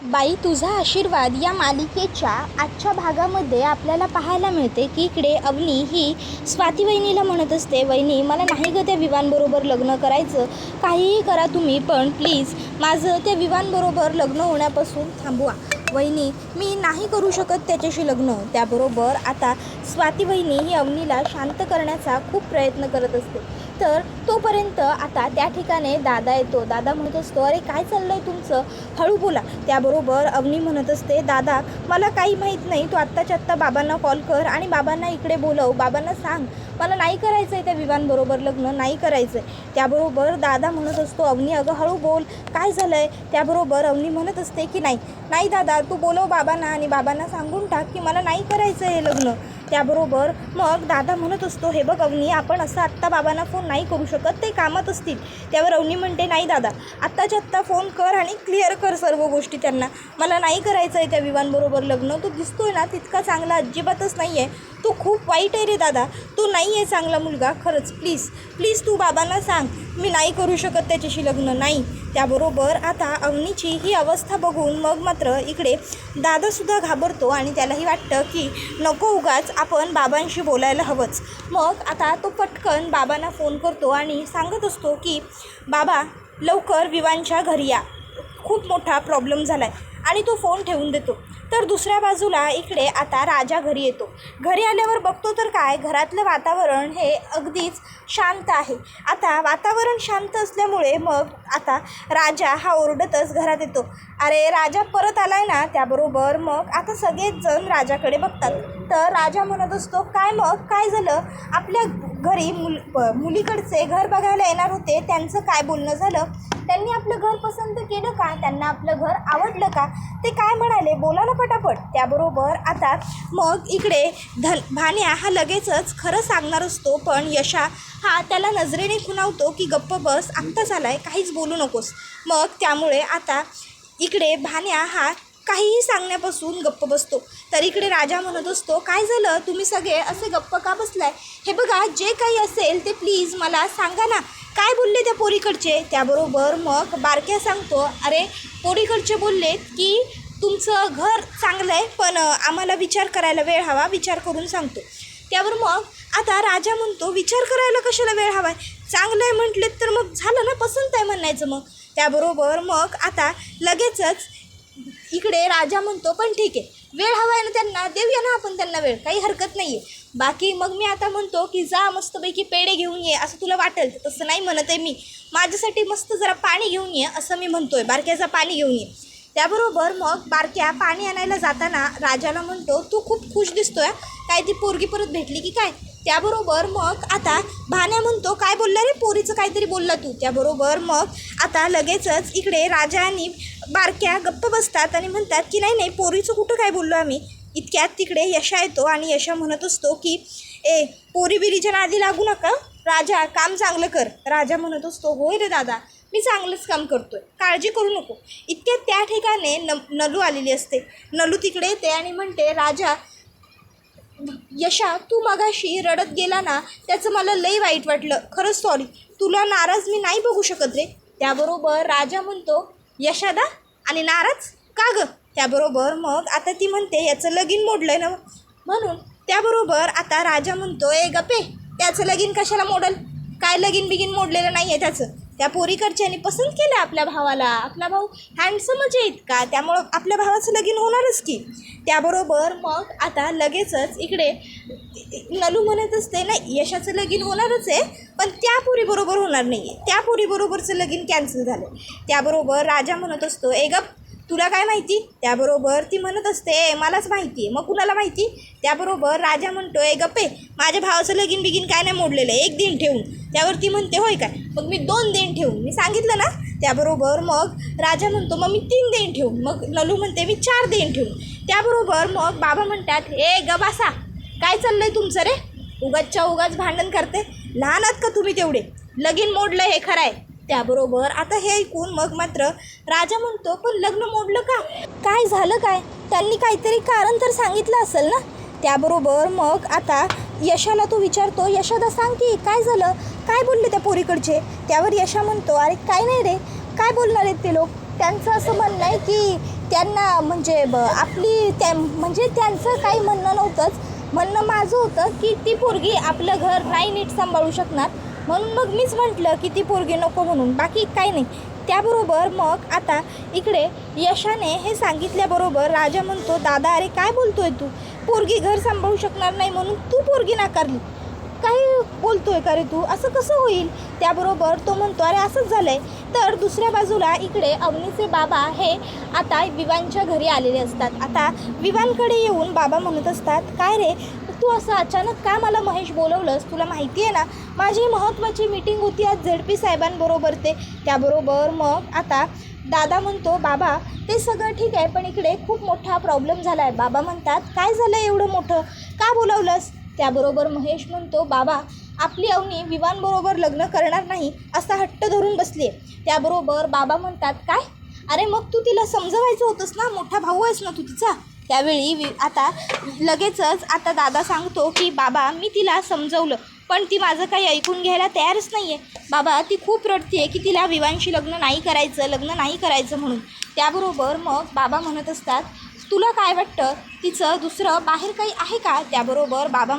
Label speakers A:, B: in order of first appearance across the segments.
A: बाई तुझा आशीर्वाद या मालिकेच्या आजच्या भागामध्ये आपल्याला पाहायला मिळते की इकडे अवनी ही स्वाती वहिनीला म्हणत असते, वहिनी मला नाही गं त्या विवानबरोबर लग्न करायचं, काहीही करा तुम्ही, पण प्लीज माझं त्या विवानबरोबर लग्न होण्यापासून थांबवा. वहिनी मी नाही करू शकत त्याच्याशी लग्न. त्याबरोबर आता स्वाती वहिनी ही अवनीला शांत करण्याचा खूप प्रयत्न करत असते. तर तोपर्यंत आता त्या ठिकाणी दादा येतो. दादा म्हणत असतो, अरे काय चाललं आहे तुमचं, हळू बोला. त्याबरोबर अवनी म्हणत असते, दादा मला काही माहीत नाही, तू आत्ताच्या आत्ता बाबांना कॉल कर आणि बाबांना इकडे बोलव, बाबांना सांग मला नाही करायचं आहे त्या विवानबरोबर लग्न, नाही करायचं आहे. त्याबरोबर दादा म्हणत असतो, अवनी अगं हळू बोल, काय झालं आहे. त्याबरोबर अवनी म्हणत असते की नाही दादा तू बोलव बाबांना आणि बाबांना सांगून टाक की मला नाही करायचं आहे हे लग्न. त्याबरोबर मग दादा म्हणत असतो, हे बघ अवनी आपण असं आत्ता बाबांना फोन नाही करू शकत, ते कामात असतील. त्यावर अवनी म्हणते, नाही दादा आत्ताच्या आत्ता फोन कर आणि क्लिअर कर सर्व गोष्टी त्यांना, मला नाही करायचं आहे त्या विवानबरोबर लग्न. तो दिसतोय ना तितका चांगला अजिबातच नाही आहे, तो खूप वाईट आहे रे दादा, तो नाही आहे चांगला मुलगा, खरंच प्लीज तू बाबांना सांग मी नाही करू शकत त्याच्याशी लग्न, नाही. त्याबरोबर आता अवनीची ही अवस्था बघून मग मात्र इकडे दादासुद्धा घाबरतो आणि त्यालाही वाटतं की नको उगाच आपण बाबांशी बोलायला हवंच. मग आता तो पटकन बाबांना फोन करतो आणि सांगत असतो की बाबा लवकर विवानच्या घरी या, खूप मोठा प्रॉब्लेम झाला आहे, आणि तो फोन ठेवून देतो. तर दुसऱ्या बाजूला इकडे आता राजा घरी येतो. घरी आल्यावर बघतो तर काय, घरातलं वातावरण हे अगदीच शांत आहे. आता वातावरण शांत असल्यामुळे मग आता राजा हा ओरडतच घरात येतो, अरे राजा परत आलाय ना. त्याबरोबर मग आता सगळेच जण राजाकडे बघतात. तर राजा म्हणत असतो, काय मग काय झालं, आपल्या घरी मुलीकडचे घर बघायला येणार होते, त्यांचं काय बोलणं झालं, त्यांनी आपलं घर पसंत केलं का, त्यांना आपलं घर आवडलं का, ते काय म्हणाले, बोला ना पटापट. त्याबरोबर आता मग इकडे भान्या हा लगेचच खरं सांगणार असतो, पण यशा हा त्याला नजरेने खुणावतो की गप्प बस, आत्ताच आलाय, काहीच बोलू नकोस. मग त्यामुळे आता इकडे भान्या हा काहीही सांगण्यापासून गप्प बसतो. तर इकडे राजा म्हणत असतो, काय झालं तुम्ही सगळे असे गप्प का बसलाय, हे बघा जे काही असेल ते प्लीज मला सांगा ना, काय बोलले त्या पोरीकडचे. त्याबरोबर मग बारक्या सांगतो, अरे पोरीकडचे बोललेत की तुमचं घर चांगलं आहे, पण आम्हाला विचार करायला वेळ हवा, विचार करून सांगतो. त्यावर मग आता राजा म्हणतो, विचार करायला कशाला वेळ हवा आहे, चांगलं आहे म्हटलेत तर मग झालं ना, पसंत आहे म्हणायचं मग. त्याबरोबर मग आता लगेचच इकडे राजा म्हणतो, पण ठीक आहे वेळ हवा आहे ना त्यांना, देऊया ना आपण त्यांना वेळ, काही हरकत नाही आहे. बाकी मग मी आता म्हणतो की जा मस्तपैकी पेढे घेऊन ये, असं तुला वाटेल तर, तसं नाही म्हणत आहे मी, माझ्यासाठी मस्त जरा पाणी घेऊन ये असं मी म्हणतोय, बारक्याचा पाणी घेऊन ये. त्याबरोबर मग बारक्या पाणी आणायला जाताना राजाला म्हणतो, तू खूप खुश दिसतोय, काय ती पोरगी परत भेटली की काय. त्याबरोबर मग आता भान्या म्हणतो, काय बोलला रे, पोरीचं काहीतरी बोलला तू. त्याबरोबर मग आता लगेचच इकडे राजा आणि बारक्या गप्प बसतात आणि म्हणतात की नाही पोरीचं कुठं काय बोललो आम्ही. इतक्यात तिकडे यशा येतो आणि यशा म्हणत असतो की पोरी बिरीच्या नादी लागू नका, राजा काम चांगलं कर. राजा म्हणत असतो, होय रे दादा मी चांगलंच काम करतोय, काळजी करू नको. इतक्यात त्या ठिकाणी नलू आलेली असते. नलू तिकडे येते आणि म्हणते, राजा यशा तू मगाशी रडत गेला ना, त्याचं मला लई वाईट वाटलं, खरंच सॉरी, तुला नाराज मी नाही बघू शकत रे. त्याबरोबर राजा म्हणतो, यशादा आणि नाराज का गं. त्याबरोबर मग आता ती म्हणते, याचं लगीन मोडलं आहे ना म्हणून. त्याबरोबर आता राजा म्हणतो, गप्पे त्याचं लगीन कशाला मोडल, काय लगीन बिगीन मोडलेलं नाही आहे त्याचं, त्या पोरीकडच्यानी पसंत केलं आपल्या भावाला, आपला भाऊ हँडसमच आहे इतका, त्यामुळं आपल्या भावाचं लगीन होणारच की. त्याबरोबर मग आता लगेचच इकडे नलू म्हणत असते, नाही यशाचं लगीन होणारच आहे, पण त्या पोरीबरोबर होणार नाही आहे, त्या पोरीबरोबरचं लगीन कॅन्सल झालं. त्याबरोबर राजा म्हणत असतो, गप तुला काय माहिती. त्याबरोबर ती म्हणत असते, मलाच माहिती आहे, मग कुणाला माहिती. त्याबरोबर राजा म्हणतो, गप्पे माझ्या भावाचं लगीन बिगीन काय नाही मोडलेलं आहे, 1 दिन ठेवून. त्यावर ती म्हणते, होय काय, मग मी 2 दिन ठेवून, मी सांगितलं ना. त्याबरोबर मग राजा म्हणतो, मग मी 3 दिन ठेवून. मग नलू म्हणते, मी 4 दिन ठेवून. त्याबरोबर मग बाबा म्हणतात, गबासा काय चाललंय तुमचं रे, उगाचच्या उगाच भांडण करते, लहान आहात का तुम्ही तेवढे, लगीन मोडलं हे खरं आहे. त्याबरोबर आता हे ऐकून मग मात्र राजा म्हणतो, पण लग्न मोडलं का, काय झालं काय, त्यांनी काहीतरी कारण तर सांगितलं असेल ना. त्याबरोबर मग आता यशाला तो विचारतो, यशादा सांग की काय झालं, काय बोलले त्या पोरीकडचे. त्यावर यशा म्हणतो, अरे काय नाही रे, काय बोलणार आहेत ते लोक, त्यांचं असं म्हणणं आहे की त्यांना म्हणजे आपली म्हणजे त्यांचं काही म्हणणं नव्हतंच. म्हणणं माझं होतं की ती पोरगी आपलं घर नाही नीट सांभाळू शकणार, म्हणून मग मीच म्हटलं की ती पोरगी नको म्हणून, बाकी काही नाही. त्याबरोबर मग आता इकडे यशाने हे सांगितल्याबरोबर राजा म्हणतो, दादा अरे काय बोलतोय तू, पोरगी घर सांभाळू शकणार नाही म्हणून तू पोरगी नाकारली, काही बोलतोय का रे तू, असं कसं होईल. त्याबरोबर तो म्हणतो अरे असंच झालं आहे. तर दुसऱ्या बाजूला इकडे अवनीचे बाबा हे आता विवानच्या घरी आलेले असतात. आता विवानकडे येऊन बाबा म्हणत असतात, काय रे तू असं अचानक का मला महेश बोलवलंस, तुला माहिती आहे ना माझी महत्त्वाची मीटिंग होती आज ZP साहेबांबरोबर ते. त्याबरोबर मग आता दादा म्हणतो, बाबा ते सगळं ठीक आहे पण इकडे खूप मोठा प्रॉब्लेम झाला आहे. बाबा म्हणतात, काय झालं एवढं मोठं, का बोलावलंस. त्याबरोबर महेश म्हणतो, बाबा आपली अवनी विवानबरोबर लग्न करणार नाही असा हट्ट धरून बसली आहे. त्याबरोबर बाबा म्हणतात, काय, अरे मग तू तिला समजवायचं होतंस ना, मोठा भाऊ आहेस ना तू तिचा. त्यावेळी आता लगेचच आता दादा सांगतो की बाबा मी तिला समजवलं पण ती माझं काही ऐकून घ्यायला तयारच नाही आहे. बाबा ती खूप रडते की तिला विवानशी लग्न नाही करायचं म्हणून. त्याबरोबर मग बाबा म्हणत असतात, तुला काय वाटतं तिचं दुसरं बाहेर काही आहे का. त्याबरोबर बाबा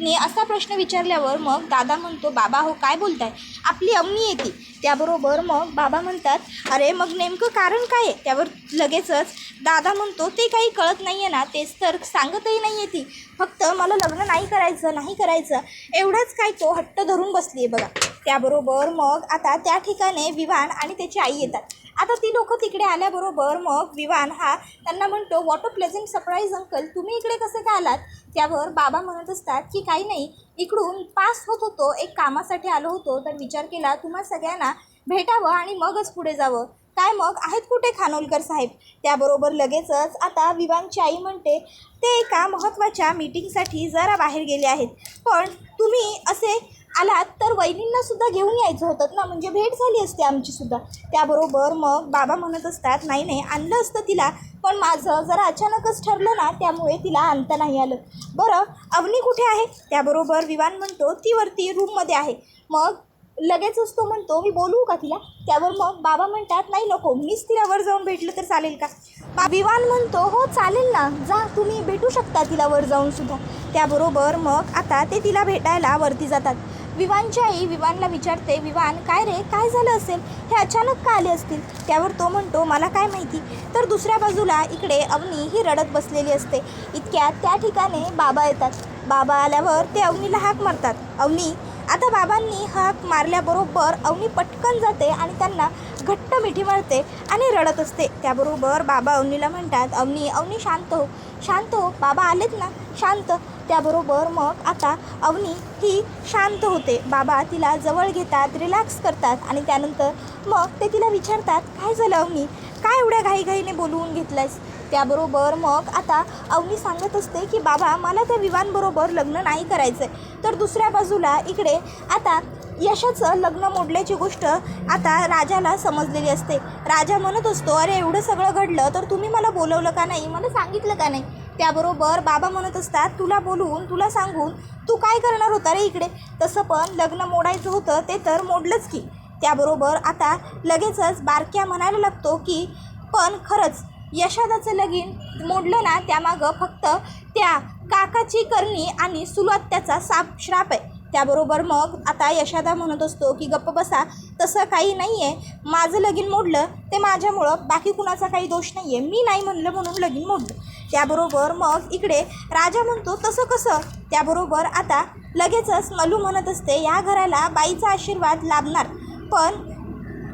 A: ने असा प्रश्न विचारल्यावर मग दादा म्हणतो, बाबा हो काय बोलताय, आपली अवनी येते. त्याबरोबर मग बाबा म्हणतात, अरे मग नेमकं कारण काय आहे. त्यावर लगेचच दादा म्हणतो, ते काही कळत नाही आहे ना, तेच तर सांगतही नाही आहे ती, फक्त मला लग्न नाही करायचं एवढंच काय तो हट्ट धरून बसली आहे बघा. त्याबरोबर मग आता त्या ठिकाणी विवान आणि त्याची आई येतात. आता ती लोकं तिकडे आल्याबरोबर मग विवान हा त्यांना म्हणतो, what a pleasant surprise uncle, तुम्ही इकडे कसे काय आलात. त्यावर बाबा म्हणत असतात की काही नाही, इकडून पास होत होतो, एक कामासाठी आलो होतो, तर विचार केला तुम्हा सगळ्यांना भेटावं आणि मगच पुढे जावं. काय मग आहेत कुठे खानोलकर साहेब. त्याबरोबर लगेचच आता विवानची आई म्हणते, ते एका महत्त्वाच्या मीटिंगसाठी जरा बाहेर गेले आहेत, पण तुम्ही असे आलात तर वहिनींनासुद्धा घेऊन यायचं होतं ना, म्हणजे भेट झाली असते आमचीसुद्धा. त्याबरोबर मग बाबा म्हणत असतात, नाही आणलं असतं तिला, पण माझं जरा अचानकच ठरलं ना, त्यामुळे तिला आणता नाही आलं. बरं अवनी कुठे आहे. त्याबरोबर विवान म्हणतो, ती वरती रूममध्ये आहे. मग लगेचच तो म्हणतो, मी बोलवू का तिला. त्यावर मग बाबा म्हणतात, नाही नको, मीच तिला वर जाऊन भेटलं तर चालेल का. विवान म्हणतो, हो चालेल ना, जा तुम्ही भेटू शकता तिला वर जाऊन सुद्धा. त्याबरोबर मग आता ते तिला भेटायला वरती जातात. विवानची आई विवानला विचारते, विवान काय रे, काय झालं असेल, हे अचानक का आले असतील. त्यावर तो म्हणतो, मला काय माहिती. तर दुसऱ्या बाजूला इकडे अवनी ही रडत बसलेली असते. इतक्यात त्या ठिकाणी बाबा येतात. बाबा आल्यावर ते अवनीला हाक मारतात, अवनी. आता बाबांनी हाक मारल्याबरोबर अवनी पटकन जाते आणि त्यांना घट्ट मिठी मारते आणि रडत असते. त्याबरोबर बाबा अवनीला म्हणतात, अवनी शांत हो, बाबा आलेत ना, शांत. त्याबरोबर मग आता अवनी ही शांत होते. बाबा तिला जवळ घेतात, रिलॅक्स करतात आणि त्यानंतर मग ते तिला विचारतात, काय झालं अवनी, काय एवढ्या घाईघाईने बोलवून घेतलंयस. त्याबरोबर मग आता अवनी सांगत असते की बाबा मला त्या विवानबरोबर लग्न नाही करायचं आहे. तर दुसऱ्या बाजूला इकडे आता यशाचं लग्न मोडल्याची गोष्ट आता राजाला समजलेली असते. राजा म्हणत असतो, अरे एवढं सगळं घडलं तर तुम्ही मला बोलवलं का नाही, मला सांगितलं का नाही. त्याबरोबर बाबा म्हणत असतात, तुला बोलवून तुला सांगून तू काय करणार होता रे इकडे, तसं पण लग्न मोडायचं होतं ते तर मोडलंच की. त्याबरोबर आता लगेचच बारक्या म्हणायला लागतो की पण खरंच यशादाचं लगीन मोडलं ना, त्यामागं फक्त त्या काकाची करणी आणि सुलत्याचा श्राप आहे. त्याबरोबर मग आता यशादा म्हणत असतो की गप्प बसा, तसं काही नाही आहे, माझं लगीन मोडलं ते माझ्यामुळं, बाकी कुणाचा काही दोष नाही आहे, मी नाही म्हणलं म्हणून लगीन मोडलं. त्याबरोबर मग इकडे राजा म्हणतो, तसं कसं. त्याबरोबर आता लगेचच नलू म्हणत असते, या घराला बाईचा आशीर्वाद लाभणार, पण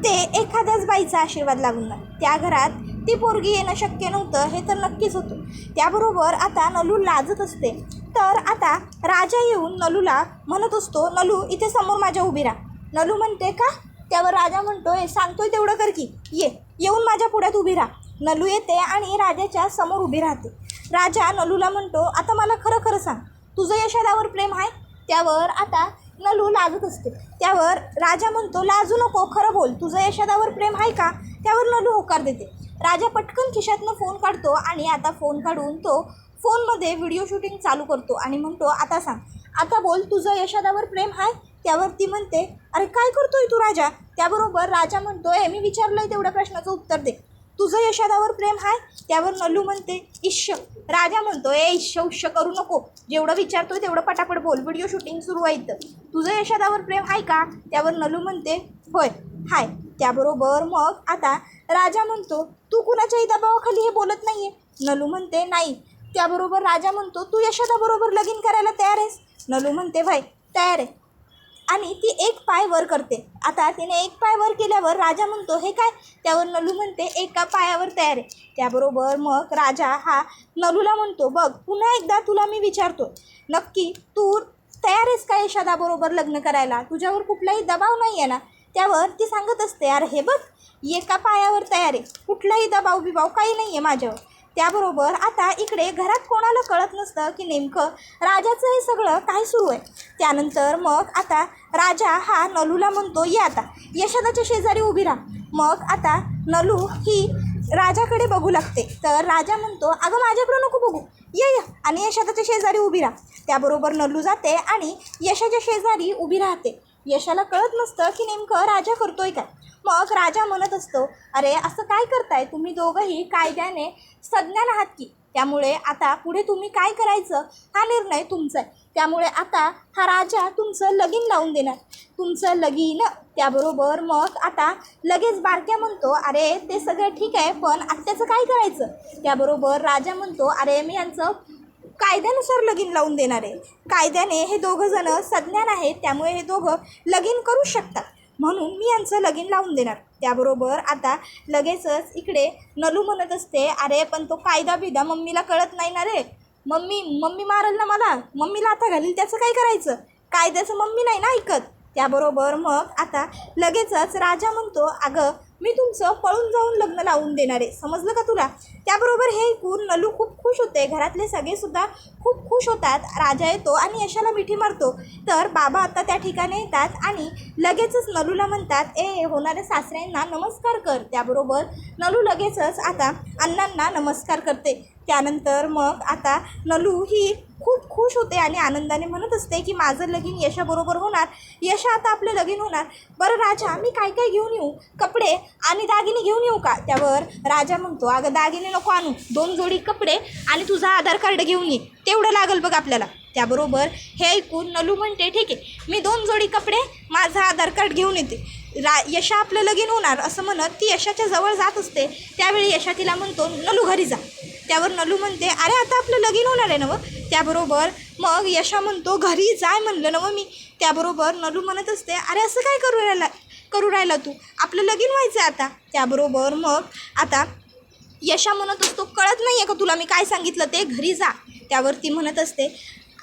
A: ते एखाद्याच बाईचा आशीर्वाद लागणार, त्या घरात ती पोरगी येणं शक्य नव्हतं, हे तर नक्कीच होतं. त्याबरोबर आता नलू लाजत असते. तर आता राजा येऊन नलूला म्हणत असतो, नलू इथे समोर माझ्या उभी राहा. नलू म्हणते, का. त्यावर राजा म्हणतोय, सांगतोय तेवढं कर की, येऊन माझ्या पुढ्यात उभी राहा. नलू येते आणि राजाच्या समोर उभी राहते. राजा नलूला म्हणतो, आता मला खरं खरं सांग, तुझं यशादावर प्रेम आहे. त्यावर आता नलू लाजत असते. त्यावर राजा म्हणतो, लाजू नको, खरं बोल, तुझं यशादावर प्रेम आहे का. त्यावर नलू होकार देते. राजा पटकन खिशातनं फोन काढतो आणि आता फोन काढून तो फोनमध्ये व्हिडिओ शूटिंग चालू करतो आणि म्हणतो, आता सांग, आता बोल, तुझं यशादावर प्रेम आहे. त्यावर ती म्हणते, अरे काय करतोय तू राजा. त्याबरोबर राजा म्हणतोय, मी विचारलंय तेवढ्या प्रश्नाचं उत्तर दे. तुझं यशोदावर प्रेम आहे? त्यावर नलू म्हणते इश्श. राजा म्हणतो इश्श उश्श करू नको, जेवढं विचारतोय तेवढं पटापट बोल, व्हिडिओ शूटिंग सुरू आहे इथं. तुझं यशोदावर प्रेम आहे का? त्यावर नलू म्हणते होय हाय. त्याबरोबर मग आता राजा म्हणतो तू कुणाच्याही दबावाखाली हे बोलत नाही आहे? नलू म्हणते नाही. त्याबरोबर राजा म्हणतो तू यशोदाबरोबर लगीन करायला तयार आहेस? नलू म्हणते भाई तयार आहे. आणि ती एक पाय वर करते. आता तिने एक पाय वर केल्यावर राजा म्हणतो हे काय? त्यावर नलू म्हणते एका पायावर तयार आहे. त्याबरोबर मग राजा हा नलूला म्हणतो बघ पुन्हा एकदा तुला मी विचारतो, नक्की तू तयार आहेस का यशोदाबरोबर लग्न करायला? तुझ्यावर कुठलाही दबाव नाही आहे ना? त्यावर ती सांगत असते अरे हे बघ एका पायावर तयार आहे, कुठलाही दबाव बिबाव काही नाही आहे माझ्यावर. त्याबरोबर आता इकडे घरात कोणाला कळत नसतं की नेमकं राजाचं हे सगळं काय सुरू आहे. त्यानंतर मग आता राजा हा नलूला म्हणतो ये आता यशोदाच्या शेजारी उभी राहा. मग आता नलू ही राजाकडे बघू लागते. तर राजा म्हणतो अगं माझ्याकडे नको बघू, ये आणि यशोदाच्या शेजारी उभी राहा. त्याबरोबर नलू जाते आणि यशाच्या शेजारी उभी राहते. यशाला कळत नसतं की नेमकं राजा करतोय काय. मग राजा म्हणत असतो अरे असं काय करताय तुम्ही दोघंही कायद्याने सज्ञान आहात की, त्यामुळे आता पुढे तुम्ही काय करायचं हा निर्णय तुमचा आहे. त्यामुळे आता हा राजा तुमचं लगीन लावून देणार, तुमचं लगीन. त्याबरोबर मग आता लगेच बारक्या म्हणतो अरे ते सगळं ठीक आहे पण आत्याचं काय करायचं? त्याबरोबर राजा म्हणतो अरे मी यांचं कायद्यानुसार लगीन लावून देणार आहे. कायद्याने हे दोघं जण सज्ञान आहेत त्यामुळे हे दोघं लगीन करू शकतात, म्हणून मी यांचं लगीन लावून देणार. त्याबरोबर आता लगेचच इकडे नलू म्हणत असते अरे पण तो कायदा बिदा मम्मीला कळत नाही ना रे, मम्मी मारल ना मला, मम्मीला आता घालील, त्याचं काय करायचं? कायद्याचं मम्मी नाही ना ऐकत. त्याबरोबर मग आता लगेचच राजा म्हणतो अगं मी तुमचं पळून जाऊन लग्न लावून देणार आहे, समजलं का तुला? त्याबरोबर हे ऐकून नलू खूप खुश होते. घरातले सगळेसुद्धा खूप खुश होतात. राजा येतो आणि यशाला मिठी मारतो. तर बाबा आता त्या ठिकाणी येतात आणि लगेचच नलूला म्हणतात होणाऱ्या सासऱ्यांना नमस्कार कर. त्याबरोबर नलू लगेचच आता अण्णांना नमस्कार करते. त्यानंतर मग आता नलू ही खूप खुश होते आणि आनंदाने म्हणत असते की माझं लगीन यशाबरोबर होणार, यशा आता आपलं लगीन होणार. बरं राजा मी काय काय घेऊन येऊ? कपडे आणि दागिने घेऊन येऊ का? त्यावर राजा म्हणतो अगं दागिने नको आणू, 2 जोडी कपडे आणि तुझा आधार कार्ड घेऊन ये, तेवढं लागेल बघ आपल्याला. त्याबरोबर हे ऐकून नलू म्हणते ठीक आहे मी 2 जोडी कपडे माझा आधार कार्ड घेऊन येते. यशा आपलं लगीन होणार असं म्हणत ती यशाच्या जवळ जात असते. त्यावेळी यशा तिला म्हणतो नलू घरी जा. त्यावर नलू म्हणते अरे आता आपलं लगीन होणार आहे ना व. त्याबरोबर मग यशा म्हणतो घरी जाय म्हणलं ना व मी. त्याबरोबर नलू म्हणत असते अरे असं काय करू राहिला तू, आपलं लगीन व्हायचं आहे आता. त्याबरोबर मग आता यशा म्हणत असतो कळत नाही आहे का तुला मी काय सांगितलं ते, घरी जा. त्यावर ती म्हणत असते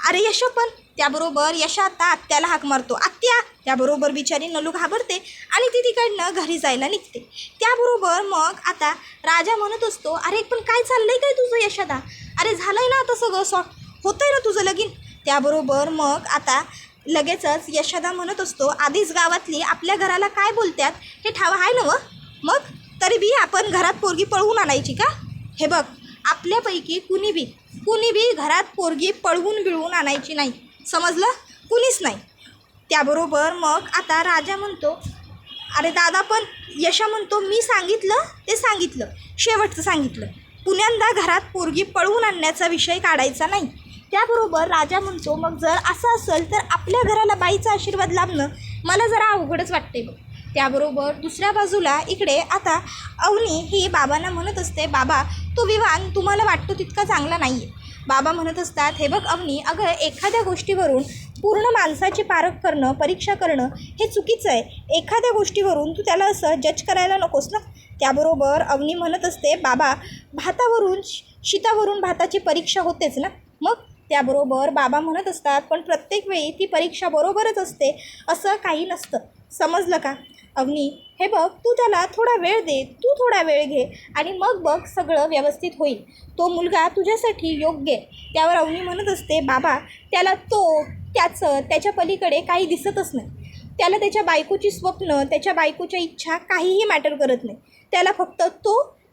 A: अरे यशा पण. त्याबरोबर यशा आता आत्याला हाक मारतो आत्या. त्याबरोबर बिचारी नलू घाबरते आणि ती तिकडनं घरी जायला निघते. त्याबरोबर मग आता राजा म्हणत असतो अरे पण काय चाललंय काय तुझं यशोदा? अरे झालंय ना आता सगळं होतंय ना तुझं लगीन? त्याबरोबर मग आता लगेचच यशोदा म्हणत असतो आधीच गावातली आपल्या घराला काय बोलतात हे ठाव आहे ना व, मग तरी बी आपण घरात पोरगी पळवून आणायची का? हे बघ आपल्यापैकी कुणी बी घरात पोरगी पळवून बिळवून आणायची नाही, समजलं? कुणीच नाही. त्याबरोबर मग आता राजा म्हणतो अरे दादा पण. यशा म्हणतो मी सांगितलं ते सांगितलं, शेवटचं सांगितलं, पुण्यांदा घरात पोरगी पळवून आणण्याचा विषय काढायचा नाही. त्याबरोबर राजा म्हणतो मग जर असं असेल तर आपल्या घराला बाईचा आशीर्वाद लाभणं मला जरा अवघडच वाटते बघ. त्याबरोबर दुसऱ्या बाजूला इकडे आता अवनी ही बाबांना म्हणत असते बाबा तो विवाह तुम्हाला वाटतो तितका चांगला नाही आहे. बाबा म्हणत असतात हे बघ अवनी अगं एखाद्या गोष्टीवरून पूर्ण माणसाची पारख करणं, परीक्षा करणं हे चुकीचं आहे. एखाद्या गोष्टीवरून तू त्याला असं जज करायला नकोस ना. त्याबरोबर अवनी म्हणत असते बाबा भातावरून शीतावरून भाताची परीक्षा होतेच ना. मग त्याबरोबर बाबा म्हणत असतात पण प्रत्येक वेळी ती परीक्षा बरोबरच असते असं काही नसतं, समजलं का? अवनी हे बघ तू त्याला थोडा वेळ दे, तू थोडा वेळ घे आणि मग बघ सगळं व्यवस्थित होईल. तो मुलगा तुझ्यासाठी योग्य आहे. त्यावर अवनी म्हणत असते बाबा त्याला त्याच्या पलीकडे काही दिसतच नाही. त्याला त्याच्या बायकोची स्वप्न, त्याच्या बायकोच्या इच्छा काहीही मॅटर करत नाही. त्याला फक्त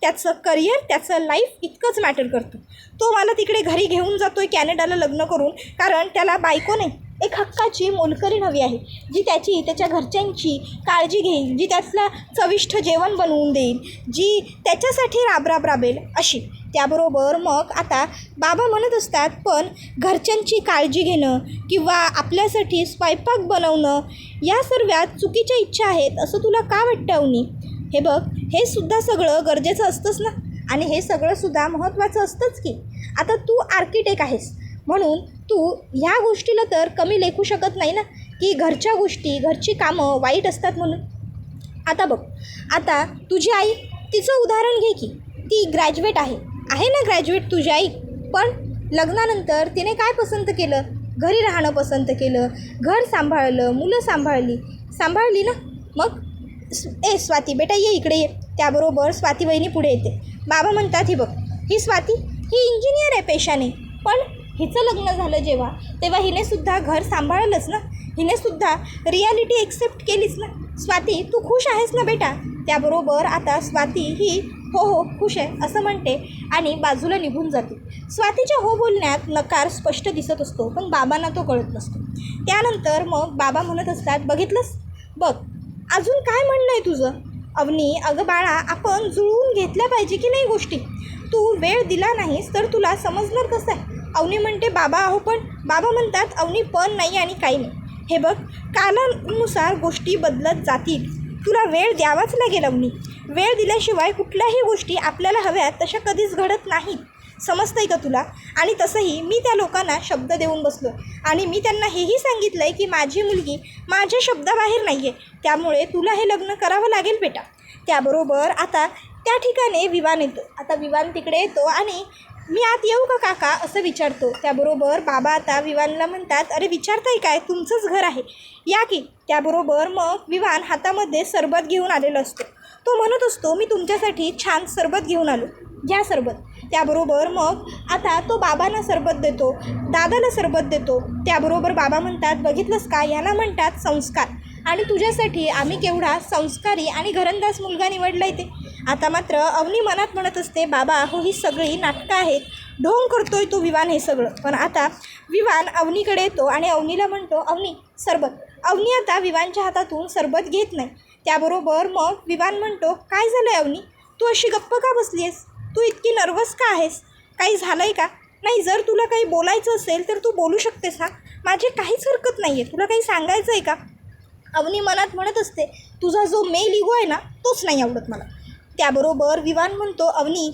A: त्याचं करिअर, त्याचं लाईफ इतकंच मॅटर करतं. तो मला तिकडे घरी घेऊन जातो आहे कॅनडाला लग्न करून, कारण त्याला बायको नाही, एक हक्काची मोलकरीण हवी आहे, जी त्याच्या घरच्यांची काळजी घेईल, जी त्यातला चविष्ट जेवण बनवून देईल, जी त्याच्यासाठी राबेल अशी. त्याबरोबर मग आता बाबा म्हणत असतात, पण घरच्यांची काळजी घेणं किंवा आपल्यासाठी स्वयंपाक बनवणं या सर्व चुकीच्या इच्छा आहेत असं तुला का वाटतं अवनी? हे बघ, हे सुद्धा सगळं गरजेचं असतंच ना, आणि हे सगळंसुद्धा महत्त्वाचं असतंच की. आता तू आर्किटेक्ट आहेस म्हणून तू ह्या गोष्टीला तर कमी लेखू शकत नाही ना, की घरच्या गोष्टी, घरची कामं वाईट असतात म्हणून. आता बघ, आता तुझी आई, तिचं उदाहरण घे की. ती ग्रॅज्युएट आहे ना, ग्रॅज्युएट तुझी आई. पण लग्नानंतर तिने काय पसंत केलं? घरी राहणं पसंत केलं, घर सांभाळलं, मुलं सांभाळली ना. मग स्वाती बेटा ये इकडे ये. त्याबरोबर स्वाती वहिनी पुढे येते. बाबा म्हणतात, ही बघ, ही स्वाती ही इंजिनियर आहे पेशाने, पण हिचं लग्न झालं जेव्हा, तेव्हा हिनेसुद्धा घर सांभाळलंच ना, हिनेसुद्धा रियालिटी एक्सेप्ट केलीच ना. स्वाती तू खुश आहेस ना बेटा? त्याबरोबर आता स्वाती ही हो खुश आहे असं म्हणते आणि बाजूला निघून जाते. स्वातीच्या हो बोलण्यात नकार स्पष्ट दिसत असतो, पण बाबांना तो कळत नसतो. त्यानंतर मग बाबा म्हणत असतात, बघितलंस, बघ अजून काय म्हणणं आहे तुझं? अवनी, अगं बाळा, आपण जुळवून घेतल्या पाहिजे की नाही गोष्टी. तू वेळ दिला नाहीस तर तुला समजणार कसं आहे? अवनी म्हणते, बाबा अहो, पण बाबा म्हणतात, अवनी पण नाही आणि काही नाही. हे बघ, कालानुसार गोष्टी बदलत जातील, तुला वेळ द्यावाच लागेल अवनी. वेळ दिल्याशिवाय कुठल्याही गोष्टी आपल्याला हव्यात तशा कधीच घडत नाहीत, समजतंय का तुला? आणि तसंही मी त्या लोकांना शब्द देऊन बसलो आणि मी त्यांना हेही सांगितलं आहे की माझी मुलगी माझ्या शब्दाबाहेर नाही आहे, त्यामुळे तुला हे लग्न करावं लागेल बेटा. त्याबरोबर आता त्या ठिकाणी विवान येतो. आता विवान तिकडे येतो आणि मी आत येऊ का काका असं विचारतो. त्याबरोबर बाबा आता विवानला म्हणतात, अरे विचारताय काय, तुमचंच घर आहे, या की. त्याबरोबर मग विवान हातामध्ये सरबत घेऊन आलेला असतो. तो म्हणत असतो, मी तुमच्यासाठी छान सरबत घेऊन आलो, घ्या सरबत. त्याबरोबर मग आता तो बाबांना सरबत देतो, दादाला सरबत देतो. त्याबरोबर बाबा म्हणतात, बघितलंस का, याला म्हणतात संस्कार, आणि तुझ्यासाठी आम्ही केवढा संस्कारी आणि घरंदाज मुलगा निवडला आहे ते. आता मात्र अवनी मनात म्हणत असते, बाबा हो, ही सगळी नाटकं आहेत, ढोंग करतोय तो विवान हे सगळं. पण आता विवान अवनीकडे येतो आणि अवनीला म्हणतो, अवनी सरबत. अवनी आता विवानच्या हातातून सरबत घेत नाही. त्याबरोबर मग विवान म्हणतो, काय झालं आहे अवनी, तू अशी गप्प का बसली आहेस? तू इतकी नर्वस का आहेस? काही झालं आहे का? नाही, जर तुला काही बोलायचं असेल तर तू बोलू शकतेस, हा, माझी काहीच हरकत नाही आहे, तुला काही सांगायचं आहे का? अवनी मनात म्हणत असते, तुझा जो मेल इगो आहे ना, तोच नाही आवडत मला. त्याबरोबर विवान म्हणतो, अवनी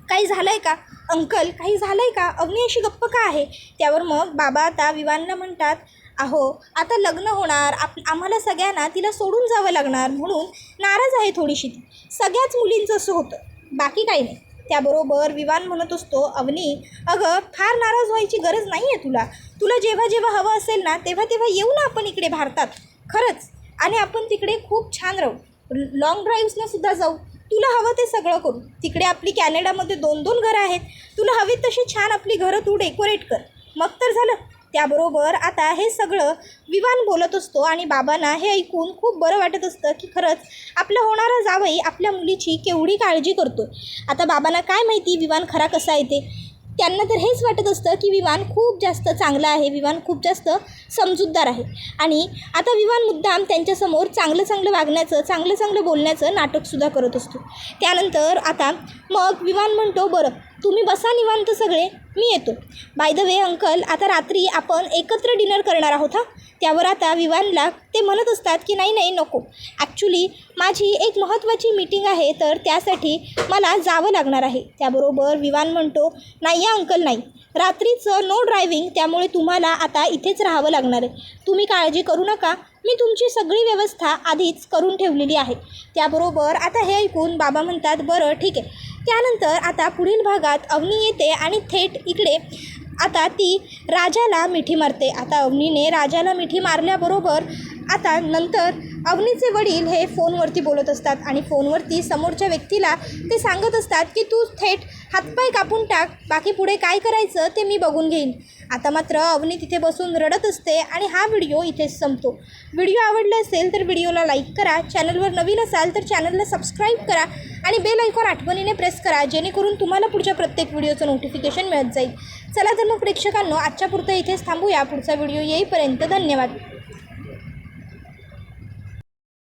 A: काही झालं आहे का? अंकल काही झालं आहे का? अवनी अशी गप्प का आहे? त्यावर मग बाबा आता विवानला म्हणतात, अहो आता लग्न होणार, आम्हाला सगळ्यांना तिला सोडून जावं लागणार म्हणून नाराज आहे थोडीशी ती. सगळ्याच मुलींचं असं होतं, बाकी काही नाही. त्याबरोबर विवान म्हणत असतो, अवनी अगं फार नाराज व्हायची गरज नाही आहे तुला. तुला जेव्हा जेव्हा हवं असेल ना तेव्हा येऊ ना आपण इकडे भारतात, खरंच, आणि आपण तिकडे खूप छान राहू, लॉंग ड्राईव्सना सुद्धा जाऊ, तुला हवं ते सगळं करू. तिकडे आपली कॅनडामध्ये 2-2 घरं आहेत, तुला हवी तशी छान आपली घरं तू डेकोरेट कर, मग तर झालं. त्याबरोबर आता हे सगळं विवान बोलत असतो आणि बाबांना हे ऐकून खूप बरं वाटत असतं की खरंच आपला होणारा जावई आपल्या मुलीची केवढी काळजी करतो. आता बाबांना काय माहिती विवान खरा कसा आहे ते, त्यांना तर हेच वाटत असतं की विवान खूप जास्त चांगला आहे, विवान खूप जास्त समजूतदार आहे. आणि आता विवान मुद्दाम त्यांच्यासमोर चांगलं वागण्याचं, चांगलं बोलण्याचं नाटकसुद्धा करत असतो. त्यानंतर आता मग विवान म्हणतो, बरं तुम्ही बसा निवांत सगळे, मी येतो. बाय द वे अंकल, आता रात्री आपण एकत्र डिनर करणार आहोत हा. त्यावर आता विवानला ते म्हणत असतात की नाही नको, ॲक्च्युली माझी एक महत्त्वाची मीटिंग आहे, तर त्यासाठी मला जावं लागणार आहे. त्याबरोबर विवान म्हणतो, नाही अंकल नाही, रात्रीचं नो ड्रायव्हिंग, त्यामुळे तुम्हाला आता इथेच राहावं लागणार आहे, तुम्ही काळजी करू नका, मी तुमची सगळी व्यवस्था आधीच करून ठेवलेली आहे. त्याबरोबर आता हे ऐकून बाबा म्हणतात, बरं ठीक आहे. त्यानंतर आता पुढील भागात अवनी येते आणि थेट इकडे आता ती राजाला मिठी मारते. आता अवनीने राजाला मिठी मारल्याबरोबर आता नंतर अवनीचे वडील हे फोनवरती बोलत असतात आणि फोनवरती समोरच्या व्यक्तीला ते सांगत असतात की तू थेट हातपाय कापून टाक, बाकी पुढे काय करायचं ते मी बघून घेईन. आता मात्र अवनी तिथे बसून रडत असते आणि हा व्हिडिओ इथेच संपतो. व्हिडिओ आवडला असेल तर व्हिडिओला लाईक करा, चॅनलवर नवीन असाल तर चॅनलला सबस्क्राईब करा आणि बेल आयकॉन आठवणीने प्रेस करा, जेणेकरून तुम्हाला पुढच्या प्रत्येक व्हिडिओचं नोटिफिकेशन मिळत जाईल. चला तर मग प्रेक्षकांनो, आजच्या पुरतं इथेच थांबूया. पुढचा व्हिडिओ येईपर्यंत धन्यवाद.